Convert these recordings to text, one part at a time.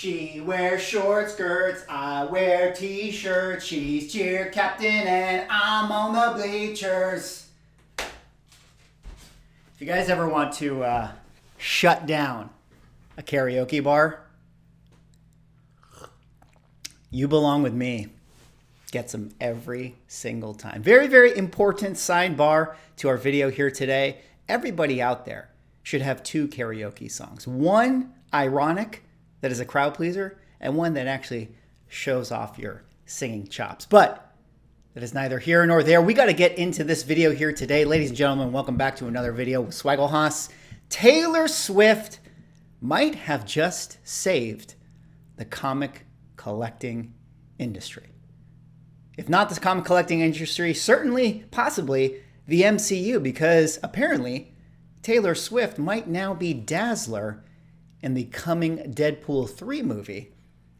She wears short skirts, I wear t-shirts. She's cheer captain and I'm on the bleachers. If you guys ever want to shut down a karaoke bar, you belong with me. Get some every single time. Very, very important sidebar to our video here today. Everybody out there should have two karaoke songs. One ironic, that is a crowd pleaser, and one that actually shows off your singing chops. But that is neither here nor there. We got to get into this video here today. Ladies and gentlemen, welcome back to another video with Swaggle. Taylor Swift might have just saved the comic collecting industry. If not the comic collecting industry, certainly, possibly the MCU, because apparently Taylor Swift might now be DAZZLER in the coming Deadpool 3 movie.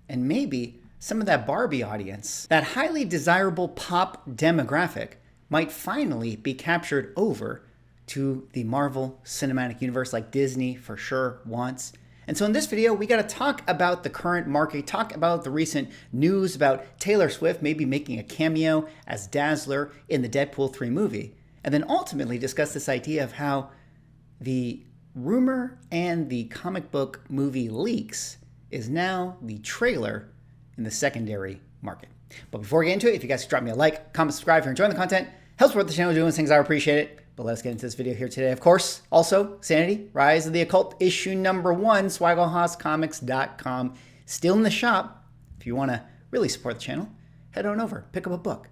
And maybe some of that Barbie audience, that highly desirable pop demographic, might finally be captured over to the Marvel Cinematic Universe like Disney for sure wants. And so in this video, we got to talk about the current market, talk about the recent news about Taylor Swift maybe making a cameo as DAZZLER in the Deadpool 3 movie, and then ultimately discuss this idea of how the rumor and the comic book movie leaks is now the trailer in the secondary market. But before we get into it, if you guys could drop me a like, comment, subscribe if you're enjoying the content, helps support the channel doing things, I appreciate it. But let's get into this video here today. Of course, also, Sanity, Rise of the Occult, issue number 1, SwaggleHossComics.com. Still in the shop. If you want to really support the channel, head on over, pick up a book.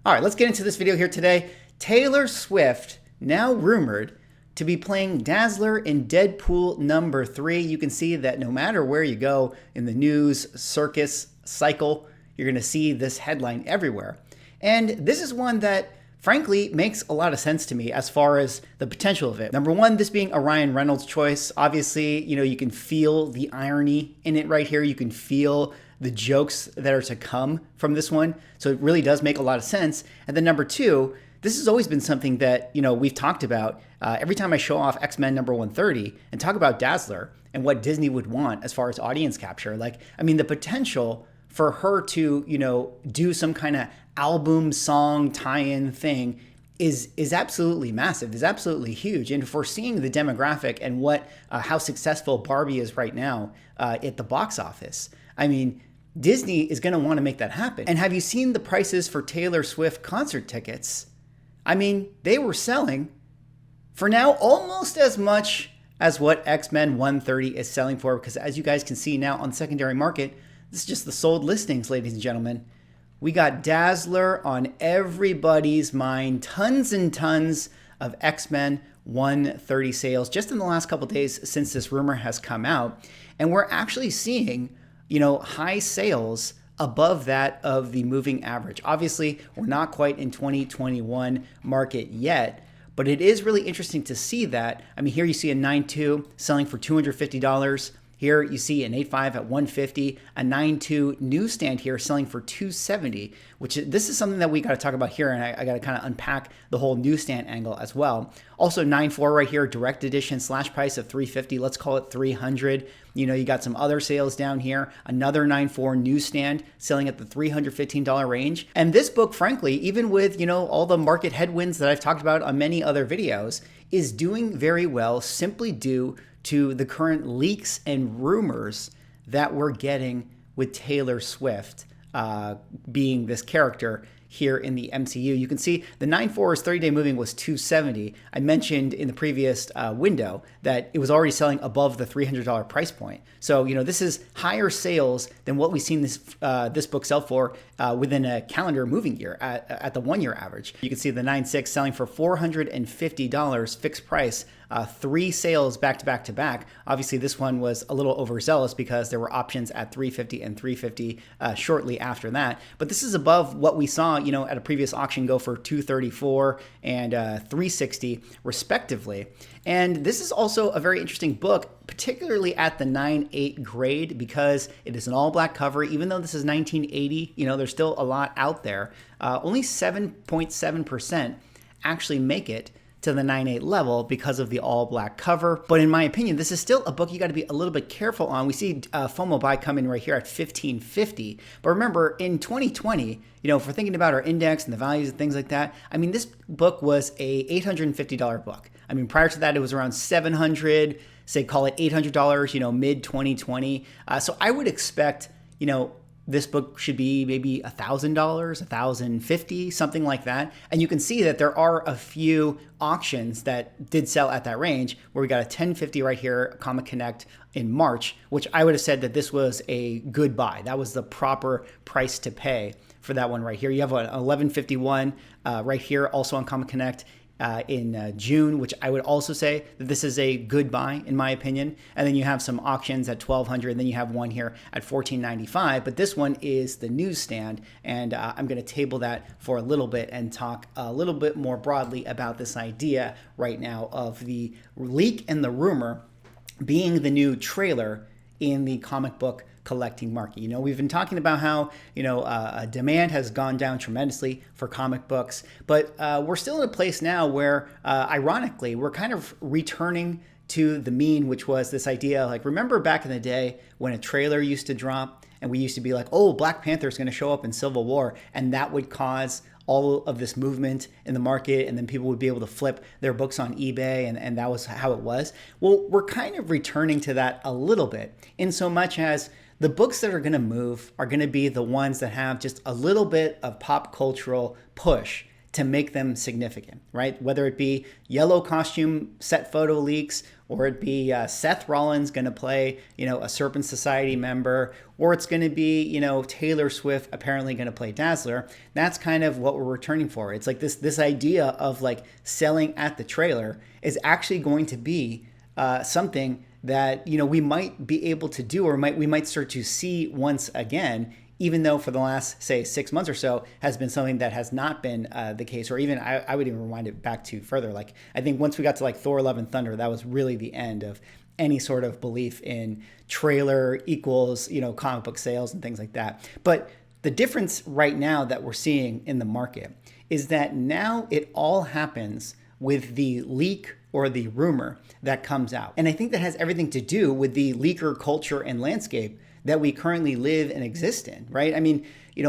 All right, let's get into this video here today. Taylor Swift, now rumored to be playing DAZZLER in Deadpool number 3. You can see that no matter where you go in the news circus cycle, you're going to see this headline everywhere. And this is one that frankly makes a lot of sense to me as far as the potential of it. Number one, this being a Ryan Reynolds choice. Obviously, you can feel the irony in it right here. You can feel the jokes that are to come from this one. So it really does make a lot of sense. And then number two, this has always been something that, we've talked about every time I show off X-Men number 130 and talk about DAZZLER and what Disney would want as far as audience capture. The potential for her to, do some kind of album song tie-in thing is absolutely massive, is absolutely huge. And if we're seeing the demographic and how successful Barbie is right now at the box office, Disney is going to want to make that happen. And have you seen the prices for Taylor Swift concert tickets? They were selling for now almost as much as what X-Men 130 is selling for, because as you guys can see now on the secondary market, this is just the sold listings, ladies and gentlemen. We got DAZZLER on everybody's mind. Tons and tons of X-Men 130 sales just in the last couple days since this rumor has come out. And we're actually seeing, high sales above that of the moving average. Obviously, we're not quite in 2021 market yet, but it is really interesting to see that. Here you see a 9.2 selling for $250. Here you see an 8.5 at $150, a 9.2 newsstand here selling for $270, this is something that we got to talk about here, and I got to kind of unpack the whole newsstand angle as well. Also 9.4 right here, direct edition slash price of $350, let's call it $300. You got some other sales down here, another 9.4 newsstand selling at the $315 range. And this book, frankly, even with, all the market headwinds that I've talked about on many other videos, is doing very well simply due to the current leaks and rumors that we're getting with Taylor Swift being this character here in the MCU. You can see the 9.4's 30-day moving was $270. I mentioned in the previous window that it was already selling above the $300 price point. So, this is higher sales than what we've seen this book sell for within a calendar moving year at the 1 year average. You can see the 9.6 selling for $450 fixed price, 3 sales back to back to back. Obviously, this one was a little overzealous because there were options at $350 and $350 shortly after that. But this is above what we saw, at a previous auction go for $234 and $360 respectively. And this is also a very interesting book, particularly at the 9.8 grade, because it is an all black cover. Even though this is 1980, there's still a lot out there. Only 7.7% actually make it to the 9.8 level because of the all black cover. But in my opinion, this is still a book you got to be a little bit careful on. We see FOMO buy come in right here at 1550. But remember, in 2020, if we're thinking about our index and the values and things like that, I mean, this book was a $850 book. I mean, prior to that, it was around $700, say call it $800, mid 2020. So I would expect, this book should be maybe $1,000, $1,050, something like that. And you can see that there are a few auctions that did sell at that range, where we got a 1050 right here, Comic Connect in March, which I would have said that this was a good buy. That was the proper price to pay for that one right here. You have an 1151 right here, also on Comic Connect. In June, which I would also say that this is a good buy in my opinion. And then you have some auctions at 1200, and then you have one here at 1495. But this one is the newsstand, and I'm going to table that for a little bit and talk a little bit more broadly about this idea right now of the leak and the rumor being the new trailer in the comic book collecting market. We've been talking about how, demand has gone down tremendously for comic books, but we're still in a place now where, ironically, we're kind of returning to the mean, which was this idea, like, remember back in the day when a trailer used to drop and we used to be like, oh, Black Panther is going to show up in Civil War, and that would cause all of this movement in the market, and then people would be able to flip their books on eBay, and that was how it was. Well, we're kind of returning to that a little bit, in so much as the books that are going to move are going to be the ones that have just a little bit of pop cultural push to make them significant, right? Whether it be yellow costume set photo leaks, or it be Seth Rollins going to play, a Serpent Society member, or it's going to be, Taylor Swift apparently going to play DAZZLER. That's kind of what we're returning for. It's like this idea of like selling at the trailer is actually going to be something that, we might be able to do, or we might start to see once again, even though for the last, say, 6 months or so has been something that has not been the case, or even I would even rewind it back to further. Like, I think once we got to like Thor: Love and Thunder, that was really the end of any sort of belief in trailer equals, comic book sales and things like that. But the difference right now that we're seeing in the market is that now it all happens with the leak or the rumor that comes out. And I think that has everything to do with the leaker culture and landscape that we currently live and exist in, right? I mean,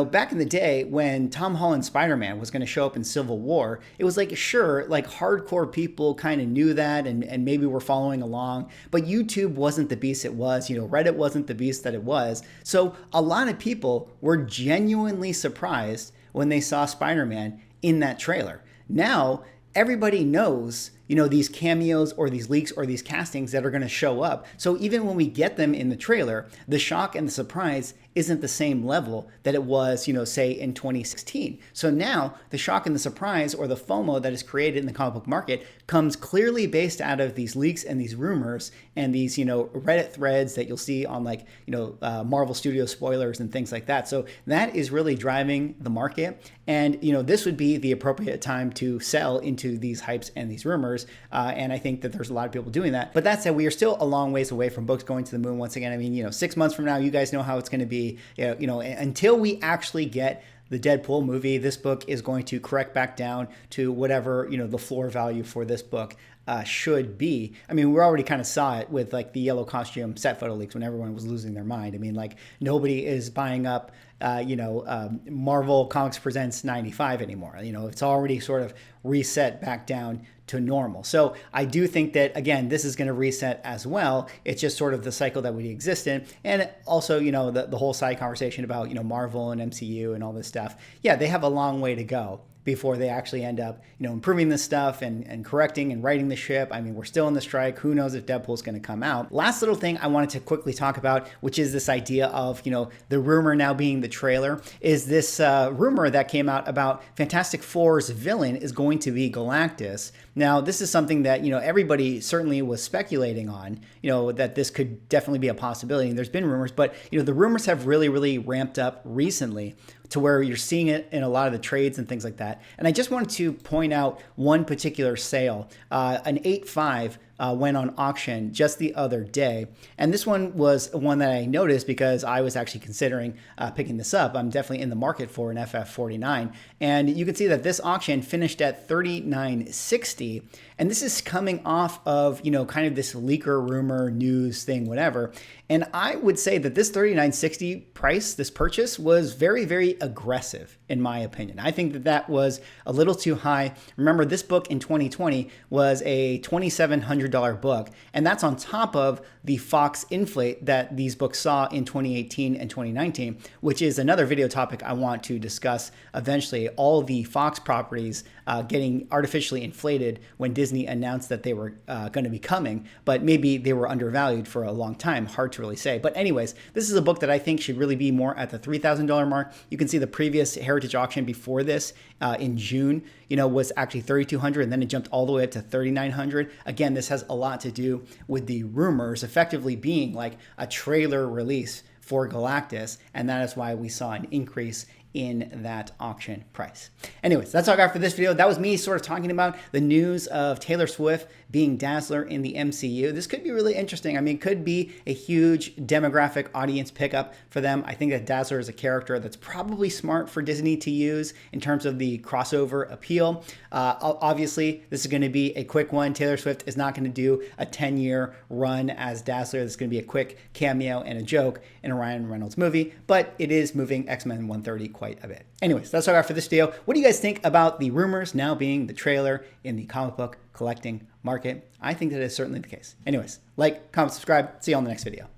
back in the day when Tom Holland's Spider-Man was going to show up in Civil War, it was like, sure, like hardcore people kind of knew that and maybe were following along, but YouTube wasn't the beast it was, Reddit wasn't the beast that it was. So a lot of people were genuinely surprised when they saw Spider-Man in that trailer. Now, everybody knows, these cameos or these leaks or these castings that are going to show up. So even when we get them in the trailer, the shock and the surprise isn't the same level that it was, say in 2016. So now the shock and the surprise, or the FOMO that is created in the comic book market, comes clearly based out of these leaks and these rumors and these, Reddit threads that you'll see on like, Marvel Studios spoilers and things like that. So that is really driving the market. And, this would be the appropriate time to sell into these hypes and these rumors. And I think that there's a lot of people doing that. But that said, we are still a long ways away from books going to the moon once again. I mean, 6 months from now, you guys know how it's going to be. Until we actually get the Deadpool movie, this book is going to correct back down to whatever, the floor value for this book should be. I mean, we already kind of saw it with like the yellow costume set photo leaks when everyone was losing their mind. I mean, like nobody is buying up, Marvel Comics Presents 95 anymore. It's already sort of reset back down to normal. So I do think that, again, this is going to reset as well. It's just sort of the cycle that we exist in. And also, the whole side conversation about, Marvel and MCU and all this stuff. Yeah, they have a long way to go before they actually end up, improving this stuff and correcting and righting the ship. I mean, we're still in the strike. Who knows if Deadpool's going to come out? Last little thing I wanted to quickly talk about, which is this idea of, the rumor now being the trailer, is this rumor that came out about Fantastic Four's villain is going to be Galactus. Now, this is something that, everybody certainly was speculating on, that this could definitely be a possibility. And there's been rumors, but, the rumors have really, really ramped up recently to where you're seeing it in a lot of the trades and things like that. And I just wanted to point out one particular sale, an 8.5 went on auction just the other day. And this one was one that I noticed because I was actually considering picking this up. I'm definitely in the market for an FF49. And you can see that this auction finished at $39.60. And this is coming off of, kind of this leaker rumor news thing, whatever. And I would say that this $39.60 price, this purchase, was very, very aggressive, in my opinion. I think that that was a little too high. Remember, this book in 2020 was a $2,700 book, and that's on top of the Fox inflate that these books saw in 2018 and 2019, which is another video topic I want to discuss eventually. All the Fox properties getting artificially inflated when Disney announced that they were going to be coming, but maybe they were undervalued for a long time. Hard to really say. But anyways, this is a book that I think should really be more at the $3,000 mark. You can see the previous Heritage auction before this in June, was actually $3,200, and then it jumped all the way up to $3,900. Again, this has a lot to do with the rumors effectively being like a trailer release for Galactus, and that is why we saw an increase in that auction price. Anyways, that's all I got for this video. That was me sort of talking about the news of Taylor Swift being Dazzler in the MCU. This could be really interesting. I mean, it could be a huge demographic audience pickup for them. I think that Dazzler is a character that's probably smart for Disney to use in terms of the crossover appeal. Obviously, this is going to be a quick one. Taylor Swift is not going to do a 10-year run as Dazzler. This is going to be a quick cameo and a joke in a Ryan Reynolds movie, but it is moving X-Men 130 quite a bit. Anyways, that's all I got for this video. What do you guys think about the rumors now being the trailer in the comic book collecting market? I think that is certainly the case. Anyways, like, comment, subscribe. See you on the next video.